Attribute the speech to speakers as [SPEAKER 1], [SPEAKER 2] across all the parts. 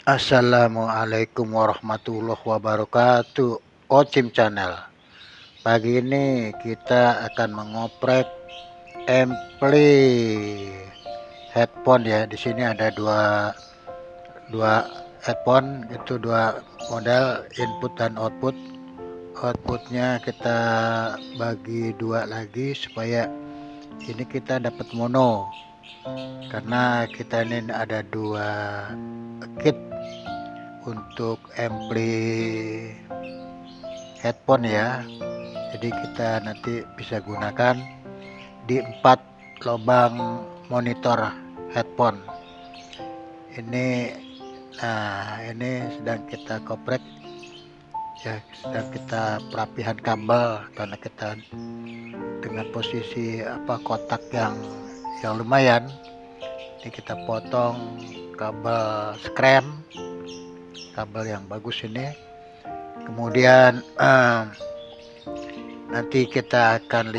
[SPEAKER 1] Assalamualaikum warahmatullahi wabarakatuh. Ocim Channel. Pagi ini kita akan mengoprek ampli headphone ya. Di sini ada dua headphone, itu dua model input dan output. Outputnya kita bagi dua lagi supaya ini kita dapat mono, karena kita ini ada dua kit untuk ampli headphone ya. Jadi kita nanti bisa gunakan di 4 lubang monitor headphone ini. Nah, ini sedang kita koprek ya, sedang kita perapihan kabel, karena kita dengan posisi kotak yang lumayan. Ini kita potong kabel scram, kabel yang bagus ini. Kemudian nanti kita akan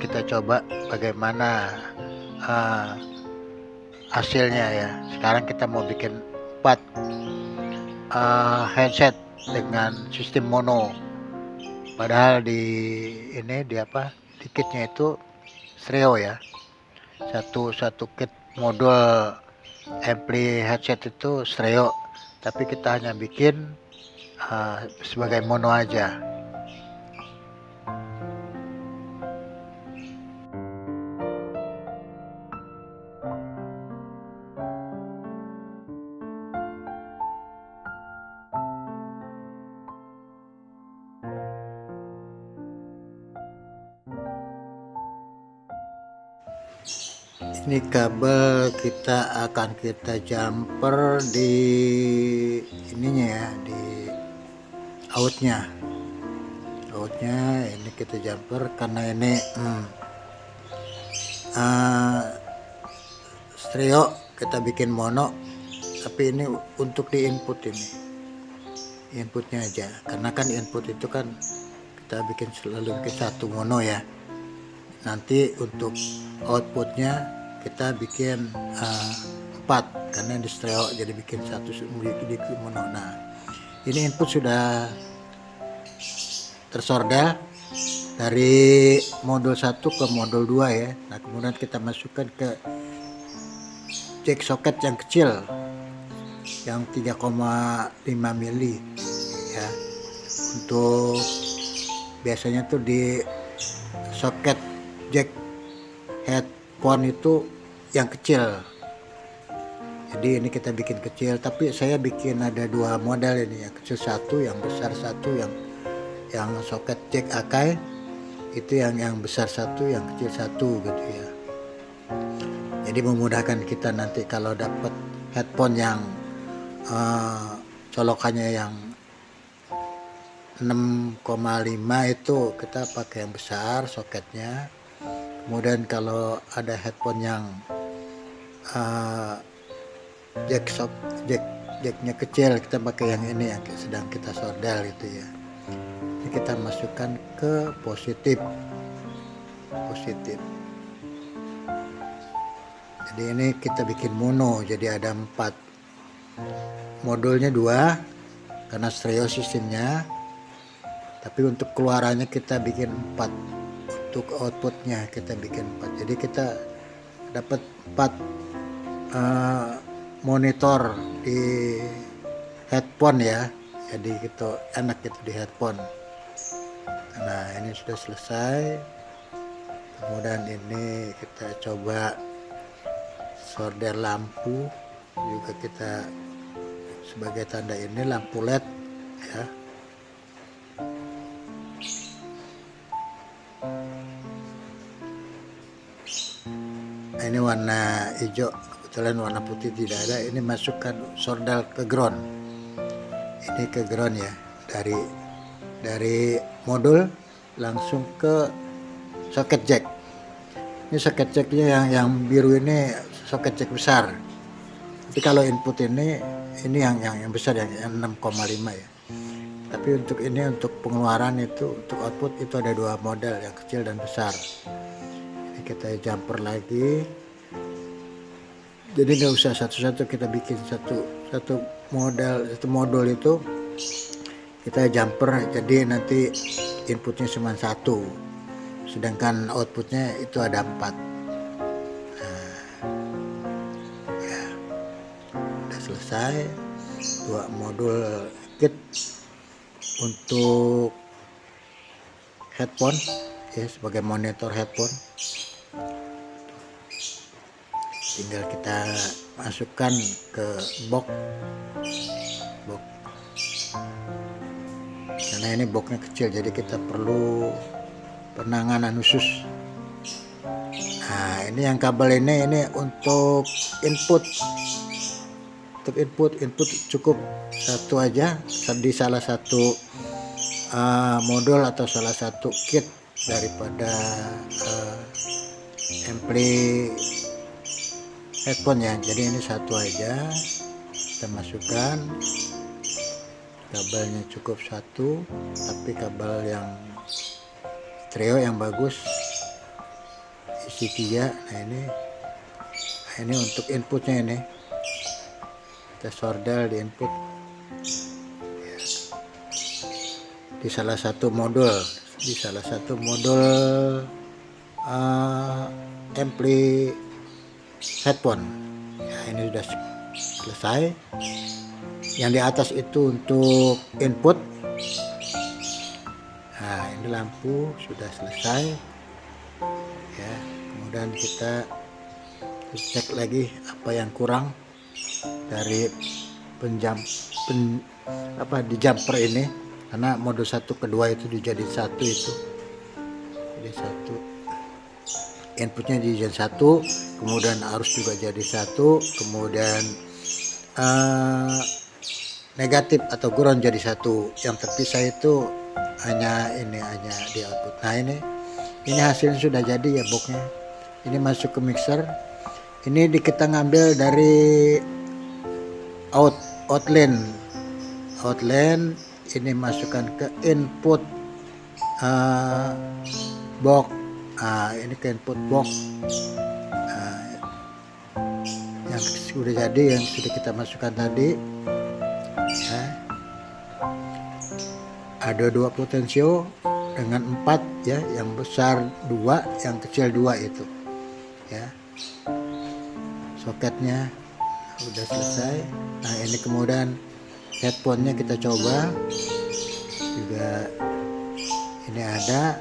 [SPEAKER 1] kita coba bagaimana hasilnya ya. Sekarang kita mau bikin 4 headset dengan sistem mono, padahal di kitnya itu stereo ya. Satu kit modul ampli headset itu stereo, tapi kita hanya bikin sebagai mono aja. Ini kabel akan kita jumper di ininya ya, di outnya ini kita jumper, karena ini stereo kita bikin mono, tapi ini untuk di inputnya aja, karena kan input itu kan kita selalu bikin satu mono ya. Nanti untuk outputnya kita bikin 4, karena di stereo jadi bikin satu mono. Nah, ini input sudah tersordel dari modul 1 ke modul 2 ya. Nah, kemudian kita masukkan ke jack soket yang kecil yang 3,5 mili ya. Untuk biasanya tuh di soket jack headphone itu yang kecil, jadi ini kita bikin kecil, tapi saya bikin ada 2 model ini, yang kecil 1, yang besar 1, yang soket jack Akai itu yang besar 1, yang kecil 1 gitu ya. Jadi memudahkan kita nanti kalau dapat headphone yang colokannya yang 6,5 itu kita pakai yang besar soketnya. Kemudian kalau ada headphone yang jacknya kecil, kita pakai yang ini yang sedang kita sordel gitu ya. Ini kita masukkan ke positif. Jadi ini kita bikin mono, jadi ada 4, modulnya 2 karena stereo sistemnya, tapi untuk keluarannya kita bikin 4, untuk outputnya kita bikin 4. Jadi kita dapat 4 monitor di headphone ya, jadi gitu enak gitu di headphone. Nah, ini sudah selesai. Kemudian ini kita coba solder lampu juga, kita sebagai tanda ini lampu LED ya. Nah, ini warna hijau, kebetulan warna putih tidak ada. Ini masukkan solder ke ground, ini ke ground ya, dari modul langsung ke soket jack. Ini soket jacknya yang biru ini soket jack besar. Jadi kalau input ini yang besar yang 6,5 ya. Tapi untuk pengeluaran itu, untuk output itu ada 2 model, yang kecil dan besar. Ini kita jumper lagi Jadi nggak usah satu-satu kita bikin satu modul itu kita jumper, jadi nanti inputnya cuma satu, sedangkan outputnya itu ada 4. Ya, udah selesai 2 modul kit untuk headphone ya, sebagai monitor headphone. Tinggal kita masukkan ke box, karena ini boxnya kecil jadi kita perlu penanganan khusus. Nah, ini yang kabel ini untuk input cukup satu aja di salah satu modul atau salah satu kit daripada ampli headphone ya. Jadi ini satu aja kita masukkan, kabelnya cukup satu, tapi kabel yang stereo yang bagus isi 3. Nah ini untuk inputnya, ini kita sordel di input ya. Di salah satu modul ampli headphone ya. Ini sudah selesai. Yang di atas itu untuk input. Nah, ini lampu sudah selesai ya. Kemudian kita cek lagi apa yang kurang dari di jumper ini, karena modul 1 ke 2 itu dijadiin satu itu. Jadi satu inputnya dijadiin satu, kemudian arus juga jadi satu, kemudian negatif atau ground jadi satu. Yang terpisah itu hanya di output. Nah ini hasilnya sudah jadi ya boxnya. Ini masuk ke mixer. Ini kita ngambil dari outline. Ini masukkan ke input box. Ini ke input box yang sudah jadi, yang sudah kita masukkan tadi ya. Ada 2 potensio dengan 4 ya, yang besar 2, yang kecil 2 itu ya. Soketnya udah selesai. Nah, ini kemudian headphone-nya kita coba juga. Ini ada,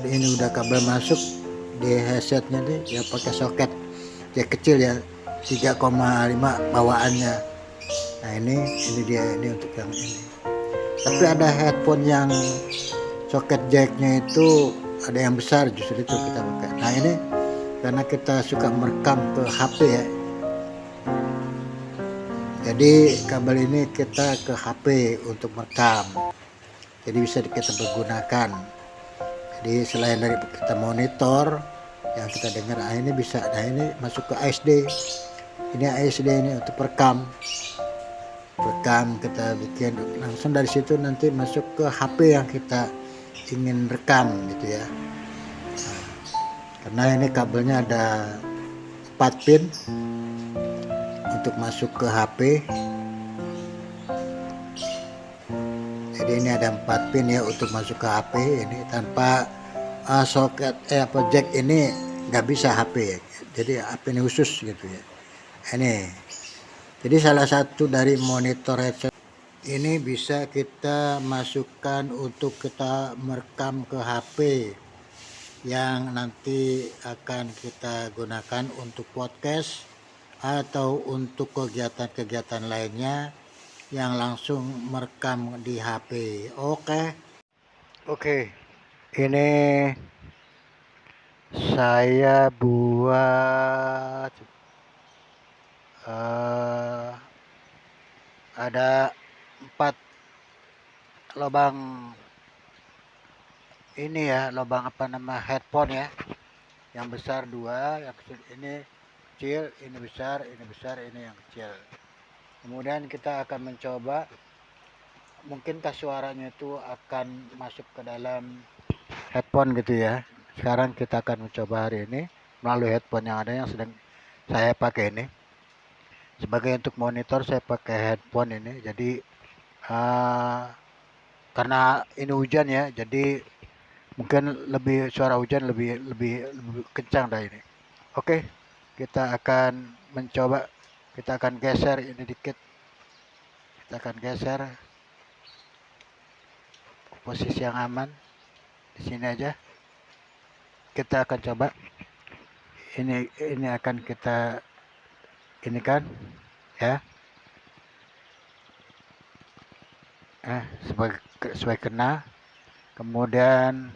[SPEAKER 1] ini udah kabel masuk di headsetnya nih ya, pakai soket ya kecil ya, 3,5 bawaannya. Nah ini dia, ini untuk yang ini. Tapi ada headphone yang soket jacknya itu ada yang besar, justru itu kita pakai. Nah ini karena kita suka merekam ke HP ya, jadi kabel ini kita ke HP untuk merekam, jadi bisa kita pergunakan. Jadi selain dari kita monitor yang kita dengar, ini bisa. Nah ini masuk ke ASD. Ini ASD ini untuk rekam kita bikin langsung dari situ, nanti masuk ke HP yang kita ingin rekam gitu ya. Nah, karena ini kabelnya ada 4 pin untuk masuk ke HP. Jadi ini ada 4 pin ya untuk masuk ke HP. Ini tanpa soket jack ini nggak bisa HP ya. Jadi HP ini khusus gitu ya. Ini jadi salah satu dari monitor headset ini bisa kita masukkan untuk kita merekam ke HP yang nanti akan kita gunakan untuk podcast atau untuk kegiatan-kegiatan lainnya yang langsung merekam di HP. Oke. Ini saya buat ada 4 lubang ini ya, lubang headphone ya. Yang besar 2, yang kecil ini kecil, ini besar, ini yang kecil. Kemudian kita akan mencoba, mungkinkah suaranya itu akan masuk ke dalam headphone gitu ya. Sekarang kita akan mencoba hari ini melalui headphone yang ada, yang sedang saya pakai ini. Sebagai untuk monitor saya pakai headphone ini, jadi karena ini hujan ya, jadi mungkin suara hujan lebih kencang dari ini. Oke, kita akan mencoba, kita akan geser ini dikit, kita akan geser posisi yang aman di sini aja. Kita akan coba ini akan kita ini kan ya, sebagai kena, kemudian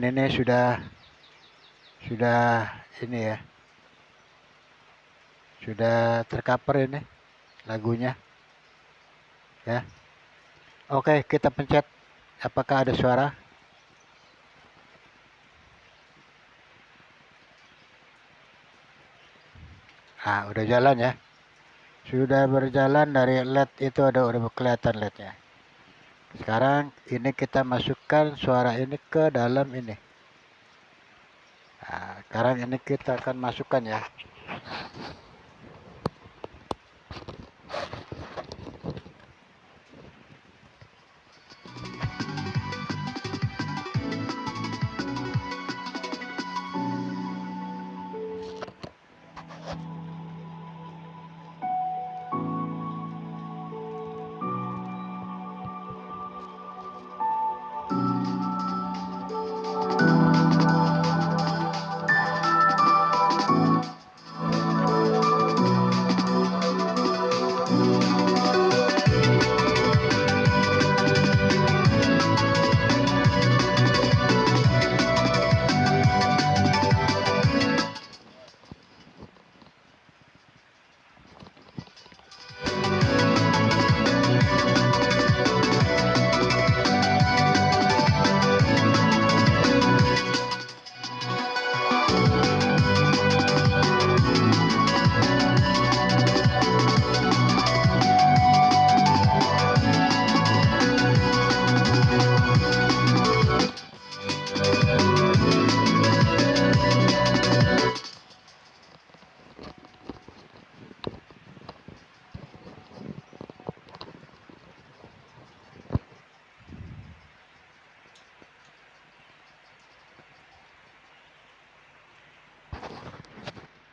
[SPEAKER 1] ini sudah ini ya, sudah tercover ini lagunya ya. Oke, kita pencet apakah ada suara. Udah jalan ya, sudah berjalan. Dari LED itu udah kelihatan LED-nya. Sekarang ini kita masukkan suara ini ke dalam ini. Sekarang ini kita akan masukkan ya.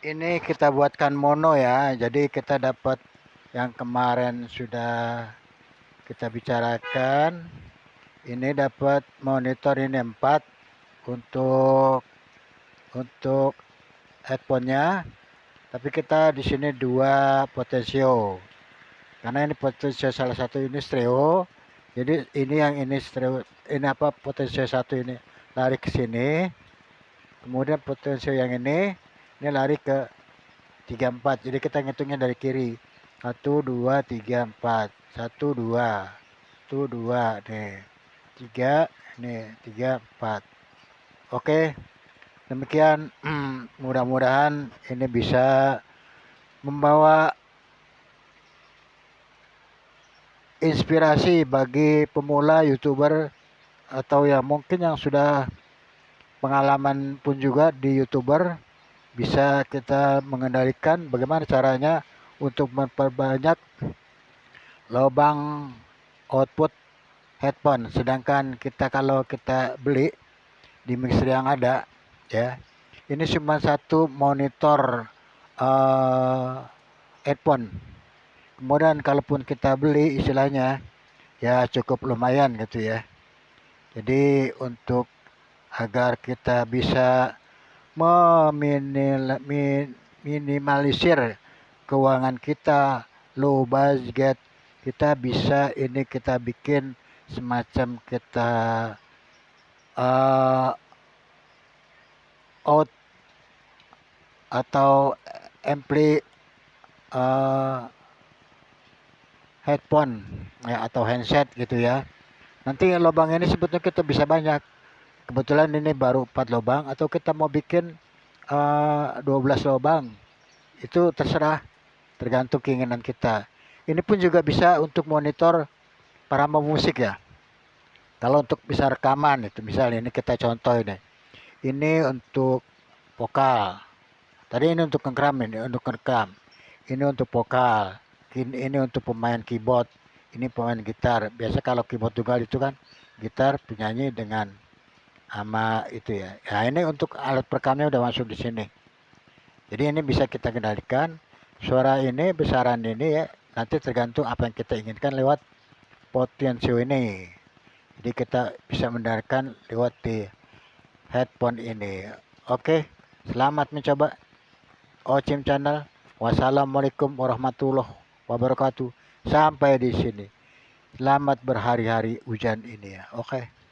[SPEAKER 1] Ini kita buatkan mono ya, jadi kita dapat yang kemarin sudah kita bicarakan. Ini dapat monitor ini 4 untuk headphone-nya, tapi kita di sini 2 potensio. Karena ini potensio salah satu ini stereo. Jadi ini stereo, ini potensio 1 ini lari ke sini. Kemudian potensio yang ini lari ke 34. Jadi kita ngitungnya dari kiri. 1 2 3 4. 1 2. 1 2 nih. 3 nih, 3 4. Oke. Demikian, mudah-mudahan ini bisa membawa inspirasi bagi pemula YouTuber atau ya mungkin yang sudah pengalaman pun juga di YouTuber. Bisa kita mengendalikan bagaimana caranya untuk memperbanyak lubang output headphone. Sedangkan kalau kita beli di mixer yang ada ya, ini cuma satu monitor headphone. Kemudian kalaupun kita beli istilahnya ya cukup lumayan gitu ya. Jadi untuk agar kita bisa meminimalisir keuangan kita, low budget, kita bisa kita bikin semacam kita out atau ampli headphone ya, atau handset gitu ya. Nanti lubang ini sebetulnya kita bisa banyak. Kebetulan ini baru 4 lubang, atau kita mau bikin 12 lubang. Itu terserah, tergantung keinginan kita. Ini pun juga bisa untuk monitor para pemusik ya. Kalau untuk bisa rekaman itu, misalnya ini kita contoh ini. Ini untuk vokal. Tadi ini untuk ngerekam, ini untuk ngerekam. Ini untuk vokal. Ini untuk pemain keyboard. Ini pemain gitar. Biasa kalau keyboard tunggal itu kan gitar penyanyi dengan sama itu ya. Ya ini untuk alat perekamnya udah masuk di sini. Jadi ini bisa kita kendalikan. Suara ini, besaran ini ya. Nanti tergantung apa yang kita inginkan lewat potensio ini. Jadi kita bisa mendengarkan lewat di headphone ini. Oke, selamat mencoba Ocim Channel. Wassalamualaikum warahmatullahi wabarakatuh. Sampai di sini. Selamat berhari-hari hujan ini ya. Oke.